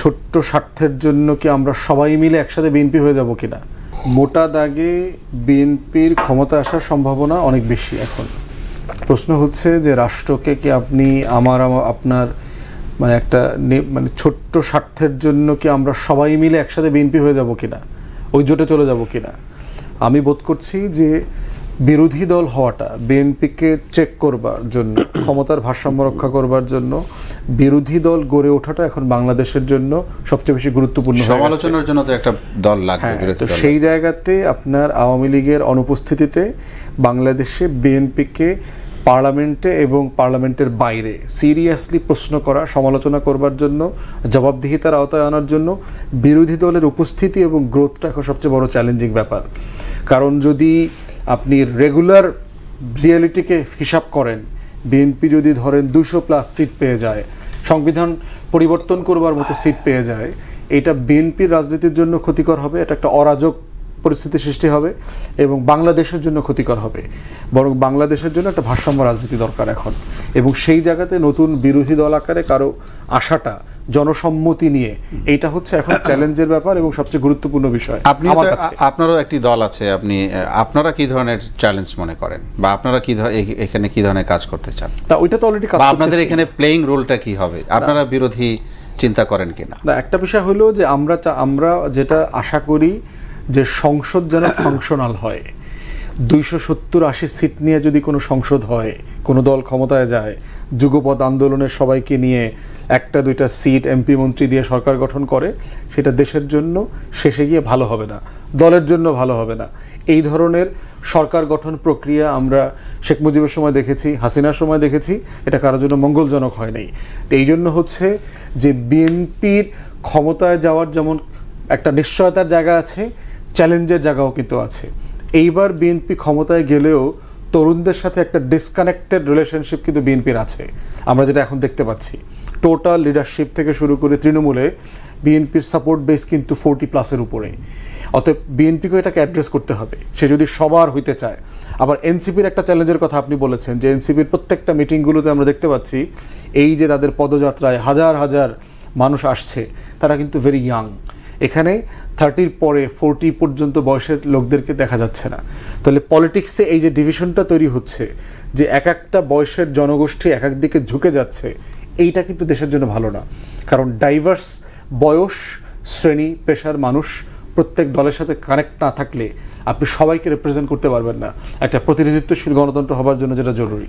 ছোট্ট স্বার্থের জন্য কি আমরা সবাই মিলে একসাথে বিএনপি হয়ে যাব কিনা? মোটা দাগে বিএনপির ক্ষমতা আসার সম্ভাবনা অনেক বেশি এখন। প্রশ্ন হচ্ছে যে রাষ্ট্রকে কি আপনি আপনার মানে একটা মানে ছোট্ট স্বার্থের জন্য কি আমরা সবাই মিলে একসাথে বিএনপি হয়ে যাব কিনা, ওই জোটে চলে যাব কিনা? আমি বোধ করছি যে বিরোধী দল হওয়াটা বিএনপিকে চেক করবার জন্য, ক্ষমতার ভারসাম্য রক্ষা করবার জন্য বিরোধী দল গড়ে ওঠাটা এখন বাংলাদেশের জন্য সবচেয়ে বেশি গুরুত্বপূর্ণ। সমালোচনার জন্য তো একটা দল লাগবে। তো সেই জায়গাতে আপনার আওয়ামী লীগের অনুপস্থিতিতে বাংলাদেশে বিএনপিকে পার্লামেন্টে এবং পার্লামেন্টের বাইরে সিরিয়াসলি প্রশ্ন করা, সমালোচনা করবার জন্য, জবাবদিহিতার আওতায় আনার জন্য বিরোধী দলের উপস্থিতি এবং গ্রোথটা এখন সবচেয়ে বড় চ্যালেঞ্জিং ব্যাপার। কারণ যদি আপনি রেগুলার রিয়েলিটিকে হিসাব করেন, বিএনপি যদি ধরেন 200+ সিট পেয়ে যায়, সংবিধান পরিবর্তন করবার মতো সিট পেয়ে যায়, এটা বিএনপির রাজনীতির জন্য ক্ষতিকর হবে, এটা একটা অরাজক পরিস্থিতি সৃষ্টি হবে এবং বাংলাদেশের জন্য ক্ষতিকর হবে। বরং বাংলাদেশের জন্য একটা ভারসাম্য রাজনীতি দরকার এখন, এবং সেই জায়গাতে নতুন বিরোধী দল আকারে কারো আশাটা জনসম্মতি নিয়ে, এইটা হচ্ছে এখন চ্যালেঞ্জের ব্যাপার এবং সবচেয়ে গুরুত্বপূর্ণ বিষয়। আপনারও একটি দল আছে, আপনারা কি ধরনের চ্যালেঞ্জ মনে করেন বা আপনারা কি এখানে কি ধরনের কাজ করতে চান? তা ওইটা তো অলরেডি কাজ করতেছি। আপনাদের এখানে প্লেইং রোলটা কি হবে? আপনারা বিরোধী চিন্তা করেন কিনা? না, একটা বিষয় হলো যে আমরা যেটা আশা করি যে সংসদ যেন ফাংশনাল হয়। 270-80 সিট নিয়ে যদি কোনো সংসদ হয়, কোনো দল ক্ষমতায় যায়, যুগপৎ আন্দোলনের সবাইকে নিয়ে 1-2টা সিট এমপি মন্ত্রী দিয়ে সরকার গঠন করে, সেটা দেশের জন্য শেষে গিয়ে ভালো হবে না, দলের জন্য ভালো হবে না। এই ধরনের সরকার গঠন প্রক্রিয়া আমরা শেখ মুজিবের সময় দেখেছি, হাসিনার সময় দেখেছি, এটা কারোর জন্য মঙ্গলজনক হয় নাই। তো এই জন্য হচ্ছে যে বিএনপির ক্ষমতায় যাওয়ার যেমন একটা নিশ্চয়তার জায়গা আছে, চ্যালেঞ্জের জায়গাও কিন্তু আছে। এইবার বিএনপি ক্ষমতায় গেলেও তরুণদের সাথে একটা ডিসকানেক্টেড রিলেশনশিপ কিন্তু বিএনপির আছে, আমরা যেটা এখন দেখতে পাচ্ছি। টোটাল লিডারশিপ থেকে শুরু করে তৃণমূলে বিএনপির সাপোর্ট বেস কিন্তু 40+-এর উপরে। অতএব বিএনপিকে এটাকে অ্যাড্রেস করতে হবে, সে যদি সবার হইতে চায়। আবার এনসিপির একটা চ্যালেঞ্জের কথা আপনি বলেছেন, যে এনসিপির প্রত্যেকটা মিটিংগুলোতে আমরা দেখতে পাচ্ছি এই যে তাদের পদযাত্রায় হাজার হাজার মানুষ আসছে, তারা কিন্তু ভেরি ইয়াং। এখানে 30 পরে 40 পর্যন্ত বয়সের লোকদেরকে দেখা যাচ্ছে না। তাহলে পলিটিক্সে এই যে ডিভিশনটা তৈরি হচ্ছে, যে এক একটা বয়সের জনগোষ্ঠী এক এক দিকে ঝুঁকে যাচ্ছে, এইটা কিন্তু দেশের জন্য ভালো না। কারণ ডাইভার্স বয়স, শ্রেণী, পেশার মানুষ প্রত্যেক দলের সাথে কানেক্ট না থাকলে আপনি সবাইকে রিপ্রেজেন্ট করতে পারবেন না একটা প্রতিনিধিত্বশীল গণতন্ত্র হবার জন্য, যেটা জরুরি।